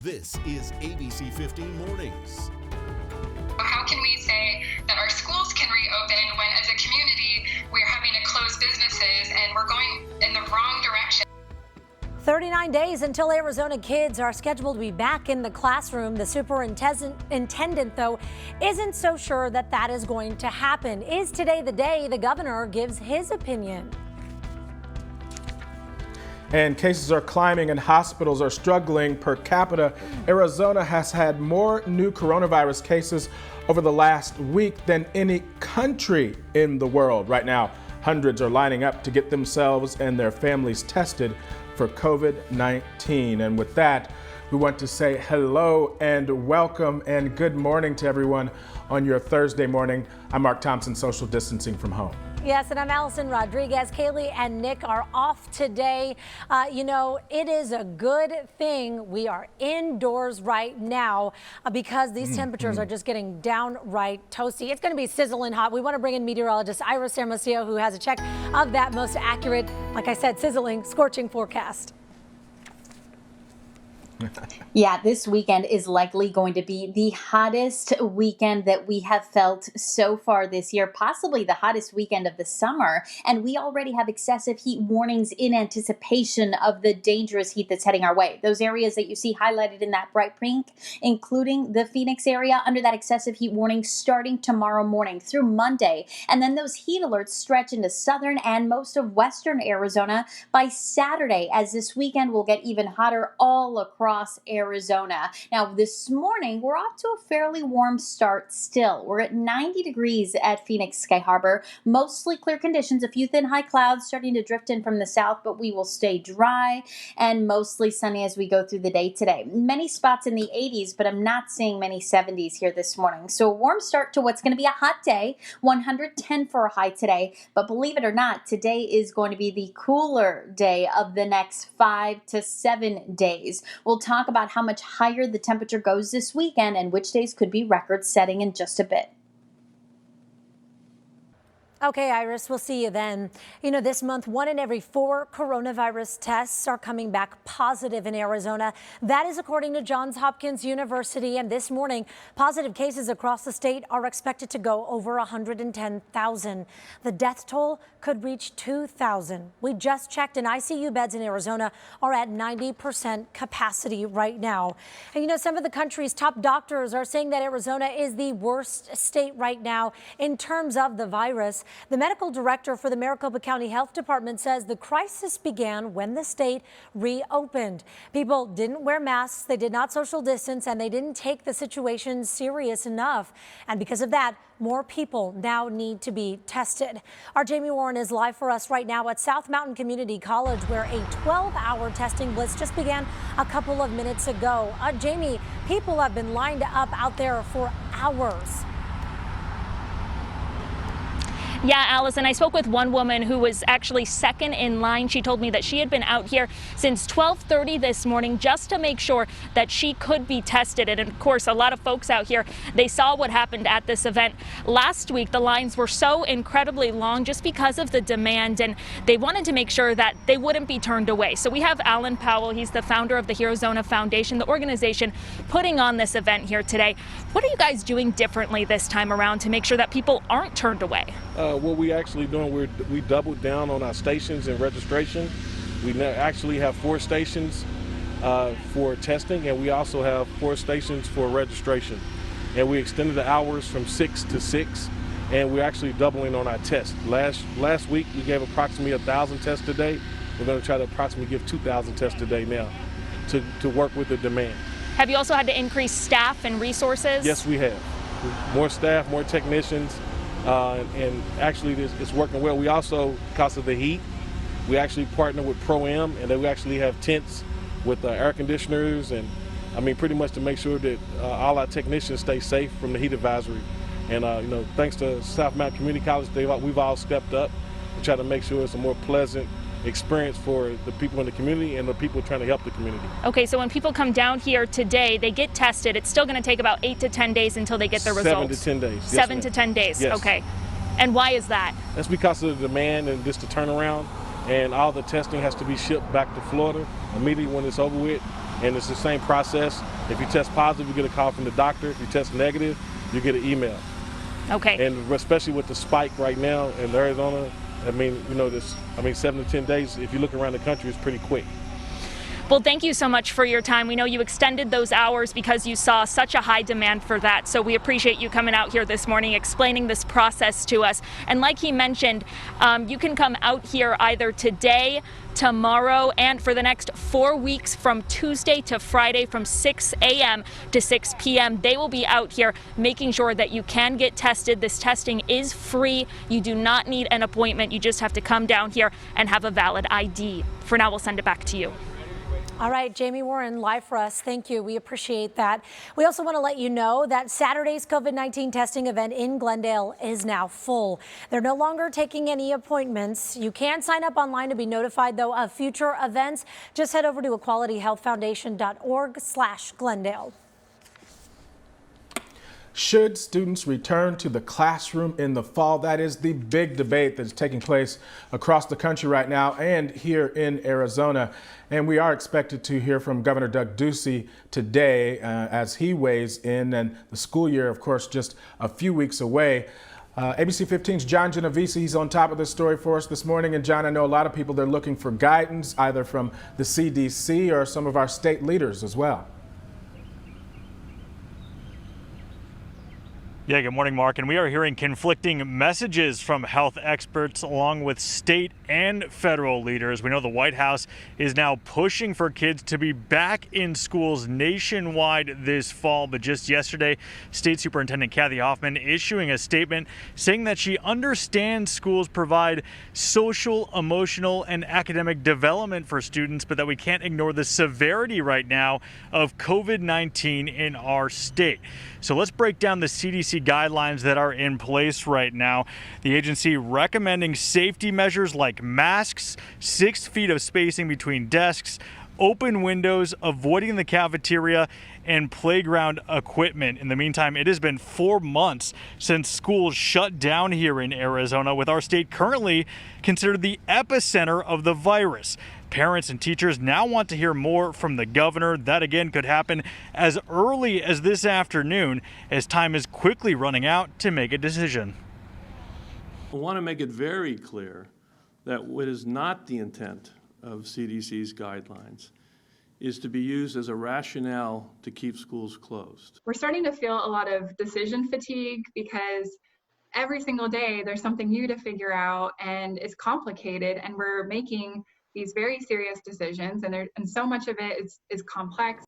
This is ABC15 Mornings. How can we say that our schools can reopen when, as a community, we're having to close businesses and we're going in the wrong direction? 39 days until Arizona kids are scheduled to be back in the classroom. The superintendent, though, isn't so sure that that is going to happen. Is today the day the governor gives his opinion? And cases are climbing and hospitals are struggling per capita. Arizona has had more new coronavirus cases over the last week than any country in the world. Right now, hundreds are lining up to get themselves and their families tested for COVID-19. And with that, we want to say hello and welcome and good morning to everyone on your Thursday morning. I'm Mark Thompson, social distancing from home. Yes, and I'm Allison Rodriguez. Kaylee and Nick are off today. It is a good thing we are indoors right now because these temperatures are just getting downright toasty. It's going to be sizzling hot. We want to bring in meteorologist Iris Hermosillo, who has a check of that most accurate, like I said, sizzling, scorching forecast. Yeah, this weekend is likely going to be the hottest weekend that we have felt so far this year, possibly the hottest weekend of the summer. And we already have excessive heat warnings in anticipation of the dangerous heat that's heading our way. Those areas that you see highlighted in that bright pink, including the Phoenix area, under that excessive heat warning starting tomorrow morning through Monday. And then those heat alerts stretch into southern and most of western Arizona by Saturday, as this weekend will get even hotter all across Arizona. Now, this morning, we're off to a fairly warm start still. We're at 90 degrees at Phoenix Sky Harbor. Mostly clear conditions, a few thin high clouds starting to drift in from the south, but we will stay dry and mostly sunny as we go through the day today. Many spots in the 80s, but I'm not seeing many 70s here this morning. So a warm start to what's going to be a hot day, 110 for a high today. But believe it or not, today is going to be the cooler day of the next 5 to 7 days. We'll talk about how much higher the temperature goes this weekend and which days could be record-setting in just a bit. Okay, Iris, we'll see you then. This month, 1 in every 4 coronavirus tests are coming back positive in Arizona. That is according to Johns Hopkins University. And this morning, positive cases across the state are expected to go over 110,000. The death toll could reach 2,000. We just checked, and ICU beds in Arizona are at 90% capacity right now. And some of the country's top doctors are saying that Arizona is the worst state right now in terms of the virus. The medical director for the Maricopa County Health Department says the crisis began when the state reopened. People didn't wear masks, they did not social distance, and they didn't take the situation serious enough. And because of that, more people now need to be tested. Our Jamie Warren is live for us right now at South Mountain Community College, where a 12-hour testing blitz just began a couple of minutes ago. Jamie, people have been lined up out there for hours. Yeah, Allison, I spoke with one woman who was actually second in line. She told me that she had been out here since 12:30 this morning just to make sure that she could be tested. And of course, a lot of folks out here, they saw what happened at this event last week. The lines were so incredibly long just because of the demand, and they wanted to make sure that they wouldn't be turned away. So we have Alan Powell. He's the founder of the Arizona Foundation, the organization putting on this event here today. What are you guys doing differently this time around to make sure that people aren't turned away? What we actually doing, we doubled down on our stations and registration. We actually have 4 stations for testing, and we also have 4 stations for registration. And we extended the hours from 6 to 6, and we're actually doubling on our tests. Last week we gave approximately 1,000 tests a day. We're going to try to approximately give 2,000 tests a day now to work with the demand. Have you also had to increase staff and resources? Yes, we have. More staff, more technicians. And actually it's working well. We also, because of the heat, we actually partner with Pro-Am, and then we actually have tents with air conditioners, and pretty much to make sure that all our technicians stay safe from the heat advisory. And thanks to South Mountain Community College, we've all stepped up and try to make sure it's a more pleasant experience for the people in the community and the people trying to help the community. Okay, so when people come down here today, they get tested. It's still going to take about 8 to 10 days until they get their results. 7 to 10 days. 7 to 10 days. Yes. Okay. And why is that? That's because of the demand and just the turnaround, and all the testing has to be shipped back to Florida immediately when it's over with. And it's the same process. If you test positive, you get a call from the doctor. If you test negative, you get an email. Okay. And especially with the spike right now in Arizona, 7 to 10 days, if you look around the country, it's pretty quick. Well, thank you so much for your time. We know you extended those hours because you saw such a high demand for that. So we appreciate you coming out here this morning, explaining this process to us. And like he mentioned, you can come out here either today, tomorrow, and for the next 4 weeks from Tuesday to Friday from 6 a.m. to 6 p.m. They will be out here making sure that you can get tested. This testing is free. You do not need an appointment. You just have to come down here and have a valid ID. For now, we'll send it back to you. All right, Jamie Warren, live for us. Thank you. We appreciate that. We also want to let you know that Saturday's COVID-19 testing event in Glendale is now full. They're no longer taking any appointments. You can sign up online to be notified, though, of future events. Just head over to equalityhealthfoundation.org/Glendale. Should students return to the classroom in the fall? That is the big debate that's taking place across the country right now and here in Arizona. And we are expected to hear from Governor Doug Ducey today as he weighs in. And the school year, of course, just a few weeks away. ABC 15's John Genovese, he's on top of this story for us this morning. And John, I know a lot of people, they're looking for guidance either from the CDC or some of our state leaders as well. Yeah, good morning, Mark. And we are hearing conflicting messages from health experts along with state and federal leaders. We know the White House is now pushing for kids to be back in schools nationwide this fall. But just yesterday, State Superintendent Kathy Hoffman issuing a statement saying that she understands schools provide social, emotional, and academic development for students, but that we can't ignore the severity right now of COVID-19 in our state. So let's break down the CDC guidelines that are in place right now. The agency recommending safety measures like masks, 6 feet of spacing between desks, open windows, avoiding the cafeteria, and playground equipment. In the meantime, it has been 4 months since schools shut down here in Arizona, with our state currently considered the epicenter of the virus. Parents and teachers now want to hear more from the governor. That again could happen as early as this afternoon, as time is quickly running out to make a decision. I want to make it very clear that what is not the intent of CDC's guidelines is to be used as a rationale to keep schools closed. We're starting to feel a lot of decision fatigue because every single day there's something new to figure out and it's complicated, and we're making these very serious decisions, and so much of it is complex.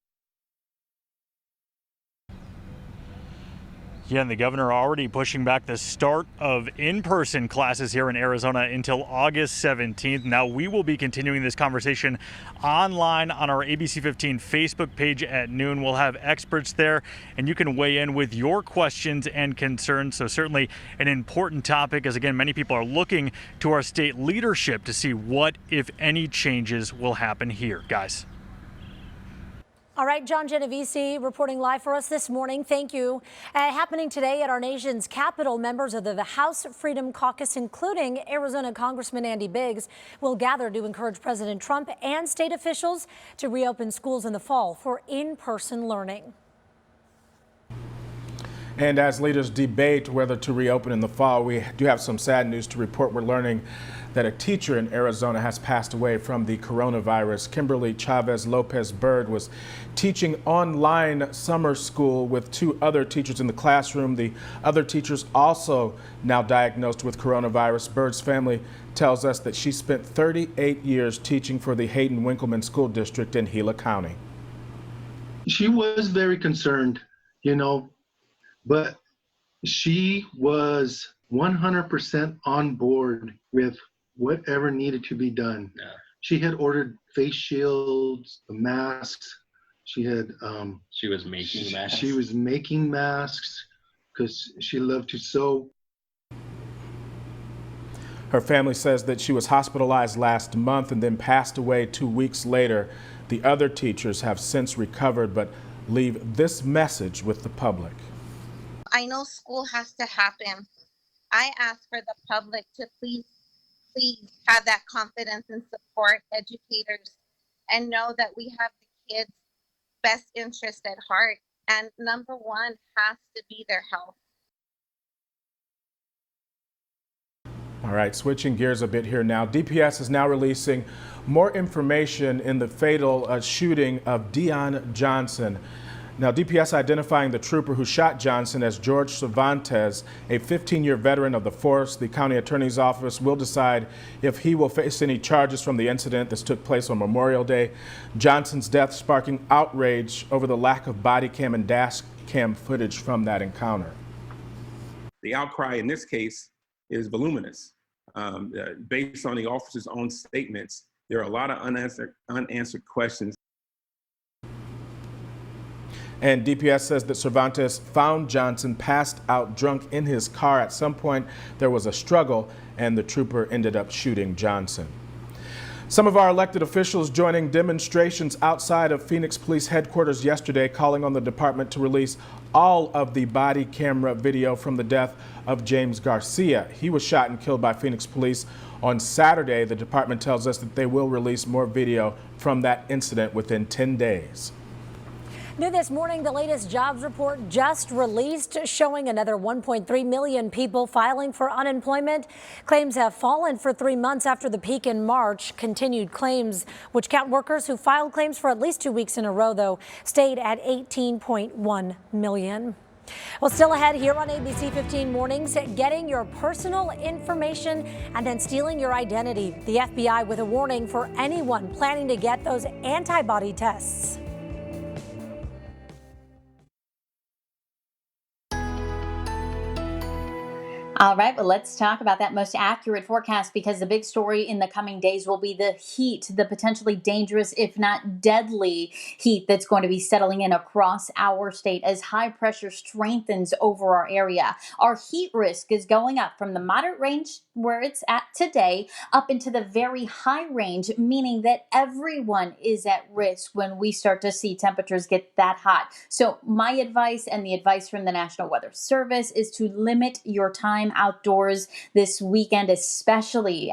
Yeah, and the governor already pushing back the start of in-person classes here in Arizona until August 17th. Now, we will be continuing this conversation online on our ABC15 Facebook page at noon. We'll have experts there, and you can weigh in with your questions and concerns. So certainly an important topic, as again, many people are looking to our state leadership to see what, if any, changes will happen here. Guys. All right, John Genovese reporting live for us this morning. Thank you. Happening today at our nation's capital, members of the House Freedom Caucus, including Arizona Congressman Andy Biggs, will gather to encourage President Trump and state officials to reopen schools in the fall for in-person learning. And as leaders debate whether to reopen in the fall, we do have some sad news to report. We're learning that a teacher in Arizona has passed away from the coronavirus. Kimberly Chavez Lopez Bird was teaching online summer school with 2 other teachers in the classroom. The other teachers also now diagnosed with coronavirus. Bird's family tells us that she spent 38 years teaching for the Hayden Winkleman School District in Gila County. She was very concerned, but she was 100% on board with whatever needed to be done. Yeah. She had ordered face shields, masks. She was making masks. She was making masks because she loved to sew. Her family says that she was hospitalized last month and then passed away 2 weeks later. The other teachers have since recovered, but leave this message with the public. I know school has to happen. I ask for the public to please have that confidence and support educators and know that we have the kids best interest at heart. And number one has to be their health. All right, switching gears a bit here now. DPS is now releasing more information in the fatal shooting of Dion Johnson. Now, DPS identifying the trooper who shot Johnson as George Cervantes, a 15-year veteran of the force. The county attorney's office will decide if he will face any charges from the incident. This took place on Memorial Day. Johnson's death sparking outrage over the lack of body cam and dash cam footage from that encounter. The outcry in this case is voluminous. Based on the officer's own statements, there are a lot of unanswered questions. And DPS says that Cervantes found Johnson passed out drunk in his car. At some point, there was a struggle, and the trooper ended up shooting Johnson. Some of our elected officials joining demonstrations outside of Phoenix Police Headquarters yesterday, calling on the department to release all of the body camera video from the death of James Garcia. He was shot and killed by Phoenix Police on Saturday. The department tells us that they will release more video from that incident within 10 days. New this morning, the latest jobs report just released showing another 1.3 million people filing for unemployment. Claims have fallen for 3 months after the peak in March. Continued claims, which count workers who filed claims for at least 2 weeks in a row, though, stayed at 18.1 million. Well, still ahead here on ABC 15 Mornings, getting your personal information and then stealing your identity. The FBI with a warning for anyone planning to get those antibody tests. All right, well, let's talk about that most accurate forecast, because the big story in the coming days will be the heat, the potentially dangerous, if not deadly heat that's going to be settling in across our state as high pressure strengthens over our area. Our heat risk is going up from the moderate range where it's at today up into the very high range, meaning that everyone is at risk when we start to see temperatures get that hot. So my advice and the advice from the National Weather Service is to limit your time outdoors this weekend, especially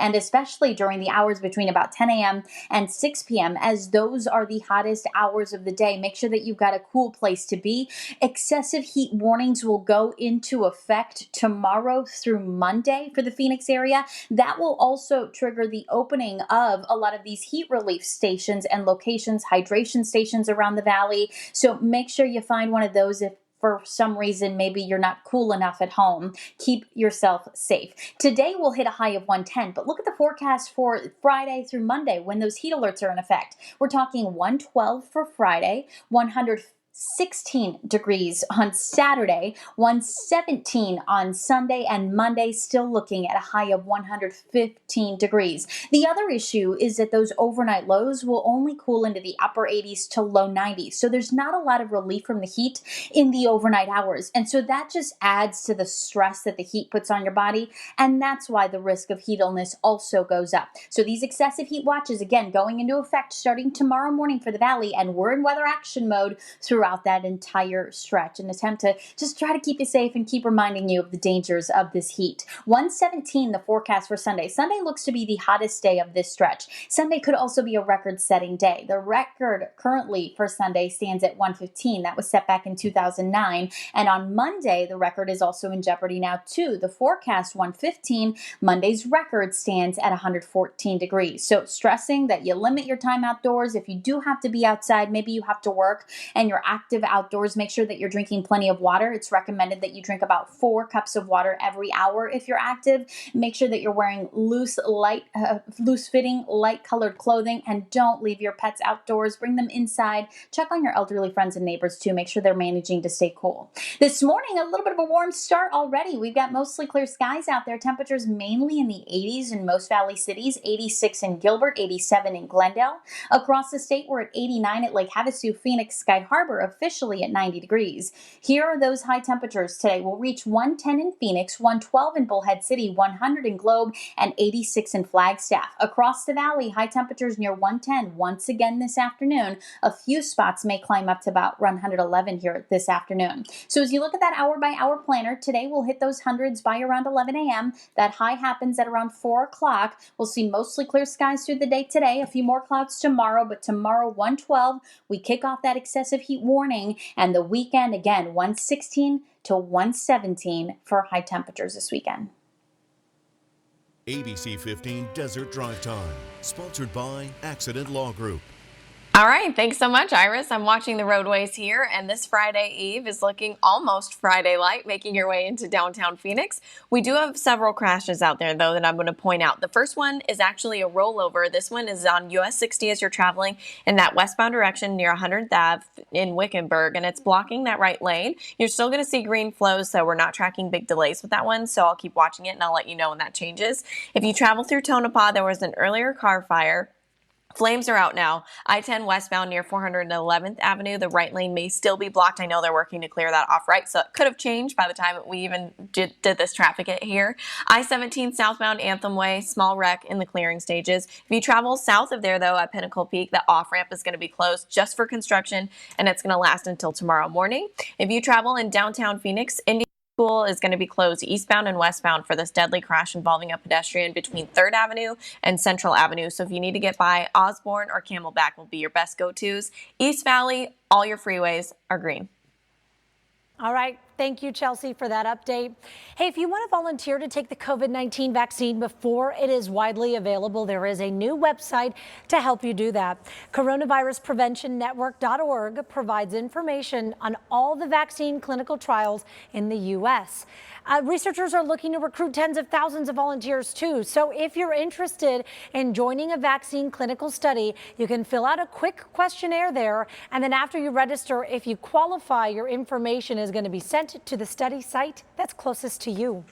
during the hours between about 10 a.m. and 6 p.m. as those are the hottest hours of the day. Make sure that you've got a cool place to be. Excessive heat warnings will go into effect tomorrow through Monday for the Phoenix area. That will also trigger the opening of a lot of these heat relief stations and locations, hydration stations around the valley. So make sure you find one of those if for some reason maybe you're not cool enough at home. Keep yourself safe. Today we'll hit a high of 110, but look at the forecast for Friday through Monday when those heat alerts are in effect. We're talking 112 for Friday, 116 degrees on Saturday, 117 on Sunday, and Monday still looking at a high of 115 degrees. The other issue is that those overnight lows will only cool into the upper 80s to low 90s. So there's not a lot of relief from the heat in the overnight hours. And so that just adds to the stress that the heat puts on your body. And that's why the risk of heat illness also goes up. So these excessive heat watches, again, going into effect starting tomorrow morning for the valley. And we're in weather action mode throughout that entire stretch, an attempt to just try to keep you safe and keep reminding you of the dangers of this heat. 117 the forecast for Sunday. Sunday looks to be the hottest day of this stretch. Sunday could also be a record-setting day. The record currently for Sunday stands at 115. That was set back in 2009. And on Monday, the record is also in jeopardy now too. The forecast 115. Monday's record stands at 114 degrees. So stressing that you limit your time outdoors. If you do have to be outside, maybe you have to work and you're active outdoors, make sure that you're drinking plenty of water. It's recommended that you drink about 4 cups of water every hour if you're active. Make sure that you're wearing loose-fitting, light-colored clothing, and don't leave your pets outdoors. Bring them inside. Check on your elderly friends and neighbors too. Make sure they're managing to stay cool. This morning, a little bit of a warm start already. We've got mostly clear skies out there. Temperatures mainly in the 80s in most valley cities, 86 in Gilbert, 87 in Glendale. Across the state, we're at 89 at Lake Havasu, Phoenix, Sky Harbor, officially at 90 degrees. Here are those high temperatures today. We'll reach 110 in Phoenix, 112 in Bullhead City, 100 in Globe, and 86 in Flagstaff. Across the valley, high temperatures near 110 once again this afternoon. A few spots may climb up to about 111 here this afternoon. So as you look at that hour-by-hour planner, today we'll hit those hundreds by around 11 a.m. That high happens at around 4 o'clock. We'll see mostly clear skies through the day today. A few more clouds tomorrow, but tomorrow 112, we kick off that excessive heat warning, and the weekend again 116 to 117 for high temperatures this weekend. ABC 15 Desert Drive Time, sponsored by Accident Law Group. All right, thanks so much, Iris. I'm watching the roadways here, and this Friday Eve is looking almost Friday-like, making your way into downtown Phoenix. We do have several crashes out there, though, that I'm going to point out. The first one is actually a rollover. This one is on US 60 as you're traveling in that westbound direction near 100th Ave in Wickenburg, and it's blocking that right lane. You're still going to see green flows, so we're not tracking big delays with that one, so I'll keep watching it, and I'll let you know when that changes. If you travel through Tonopah, there was an earlier car fire. Flames are out now. I-10 westbound near 411th Avenue. The right lane may still be blocked. I know they're working to clear that off right, so it could have changed by the time we even did this traffic hit here. I-17 southbound Anthem Way, small wreck in the clearing stages. If you travel south of there, though, at Pinnacle Peak, the off-ramp is going to be closed just for construction, and it's going to last until tomorrow morning. If you travel in downtown Phoenix, School is going to be closed eastbound and westbound for this deadly crash involving a pedestrian between 3rd Avenue and Central Avenue. So if you need to get by, Osborne or Camelback will be your best go-tos. East Valley, all your freeways are green. All right. Thank you, Chelsea, for that update. Hey, if you want to volunteer to take the COVID-19 vaccine before it is widely available, there is a new website to help you do that. CoronavirusPreventionNetwork.org provides information on all the vaccine clinical trials in the U.S. Researchers are looking to recruit tens of thousands of volunteers, too. So if you're interested in joining a vaccine clinical study, you can fill out a quick questionnaire there. And then after you register, if you qualify, your information is going to be sent to the study site that's closest to you.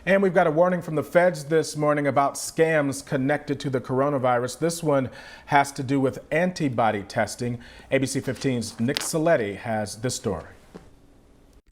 And we've got a warning from the feds this morning about scams connected to the coronavirus. This one has to do with antibody testing. ABC 15's Nick Saletti has this story.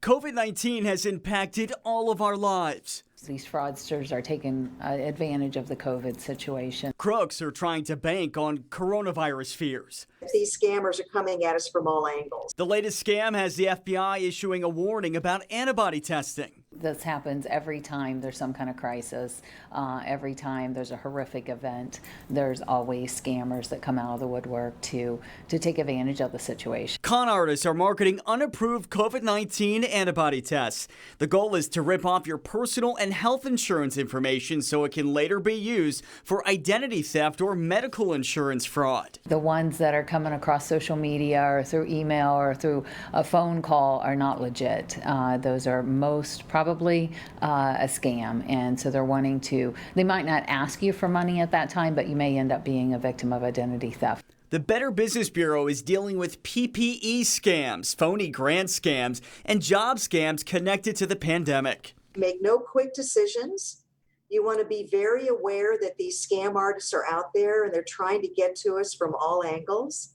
COVID-19 has impacted all of our lives. These fraudsters are taking advantage of the COVID situation. Crooks are trying to bank on coronavirus fears. These scammers are coming at us from all angles. The latest scam has the FBI issuing a warning about antibody testing. This happens every time there's some kind of crisis. Every time there's a horrific event, there's always scammers that come out of the woodwork to take advantage of the situation. Con artists are marketing unapproved COVID-19 antibody tests. The goal is to rip off your personal and health insurance information so it can later be used for identity theft or medical insurance fraud. The ones that are coming across social media or through email or through a phone call are not legit. Those are most probably a scam, and so they're wanting to, they might not ask you for money at that time, but you may end up being a victim of identity theft. The Better Business Bureau is dealing with PPE scams, phony grant scams, and job scams connected to the pandemic. Make no quick decisions. You want to be very aware that these scam artists are out there and they're trying to get to us from all angles.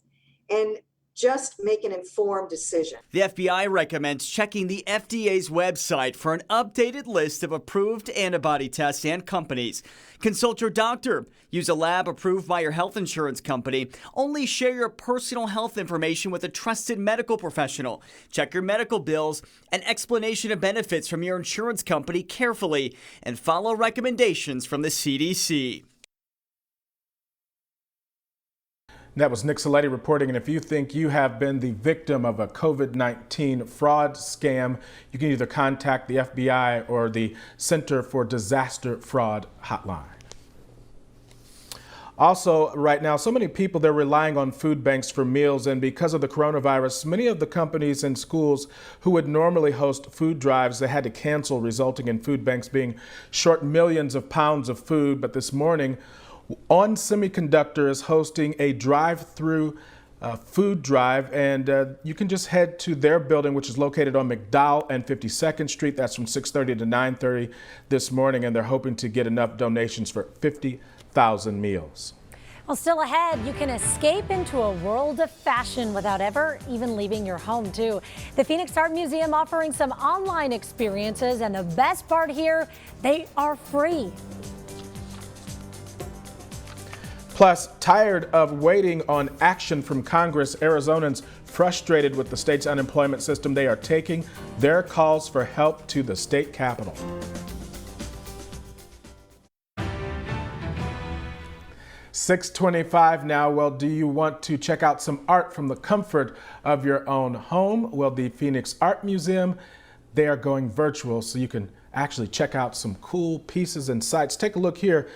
And just make an informed decision. The FBI recommends checking the FDA's website for an updated list of approved antibody tests and companies. Consult your doctor. Use a lab approved by your health insurance company. Only share your personal health information with a trusted medical professional. Check your medical bills and explanation of benefits from your insurance company carefully, and follow recommendations from the CDC. That was Nick Saletti reporting, and if you think you have been the victim of a COVID-19 fraud scam, you can either contact the FBI or the Center for Disaster Fraud Hotline. Also, right now, so many people, they're relying on food banks for meals, and because of the coronavirus, many of the companies and schools who would normally host food drives, they had to cancel, resulting in food banks being short millions of pounds of food. But this morning, On Semiconductor is hosting a drive-through food drive, and you can just head to their building, which is located on McDowell and 52nd Street. That's from 6:30 to 9:30 this morning, and they're hoping to get enough donations for 50,000 meals. Well, still ahead, you can escape into a world of fashion without ever even leaving your home, too. The Phoenix Art Museum offering some online experiences, and the best part here, they are free. Plus, tired of waiting on action from Congress, Arizonans frustrated with the state's unemployment system, they are taking their calls for help to the state capitol. $6:25 now. Well, do you want to check out some art from the comfort of your own home? Well, the Phoenix Art Museum, they are going virtual, so you can actually check out some cool pieces and sites. Take a look here.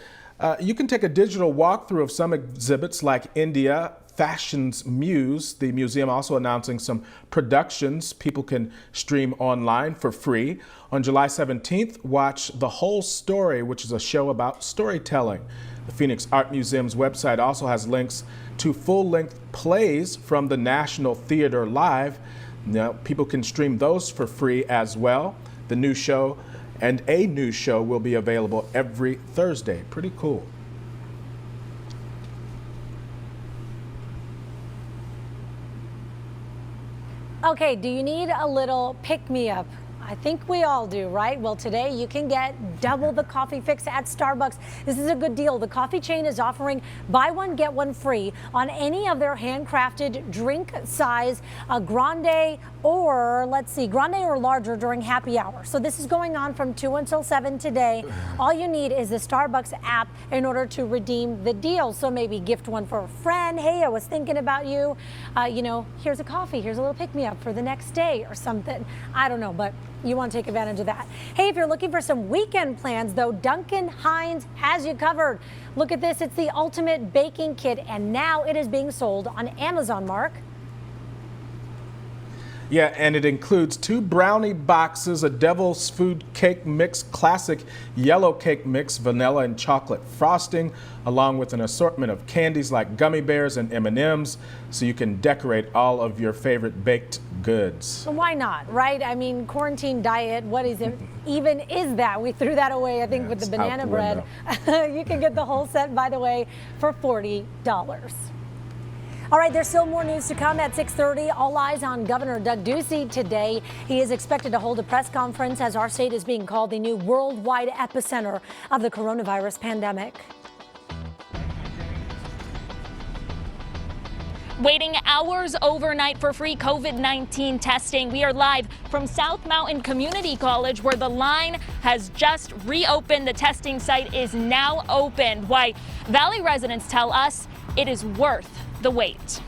You can take a digital walkthrough of some exhibits like India Fashion's Muse. The museum also announcing some productions people can stream online for free. On July 17th, watch The Whole Story, which is a show about storytelling. The Phoenix Art Museum's website also has links to full-length plays from the National Theater Live. Now, people can stream those for free as well. The new show and a new show will be available every Thursday. Pretty cool. Okay, do you need a little pick-me-up? I think we all do, right? Well, today you can get double the coffee fix at Starbucks. This is a good deal. The coffee chain is offering buy one, get one free on any of their handcrafted drink size, a grande or, let's see, grande or larger during happy hour. So this is going on from 2 until 7 today. All you need is the Starbucks app in order to redeem the deal. So maybe gift one for a friend. Hey, I was thinking about you. You know, here's a coffee. Here's a little pick-me-up for the next day or something. I don't know, but you want to take advantage of that. Hey, if you're looking for some weekend plans, though, Duncan Hines has you covered. Look at this. It's the ultimate baking kit, and now it is being sold on Amazon, Mark. Yeah, and it includes 2 brownie boxes, a devil's food cake mix, classic yellow cake mix, vanilla and chocolate frosting, along with an assortment of candies like gummy bears and M&Ms, so you can decorate all of your favorite baked goods. Why not, right? I mean, quarantine diet, what is it? Even is that? We threw that away, I think, with the banana bread. You can get the whole set, by the way, for $40. All right, there's still more news to come at 6:30. All eyes on Governor Doug Ducey today. He is expected to hold a press conference as our state is being called the new worldwide epicenter of the coronavirus pandemic. Waiting hours overnight for free COVID-19 testing. We are live from South Mountain Community College, where the line has just reopened. The testing site is now open. Why Valley residents tell us it is worth the wait.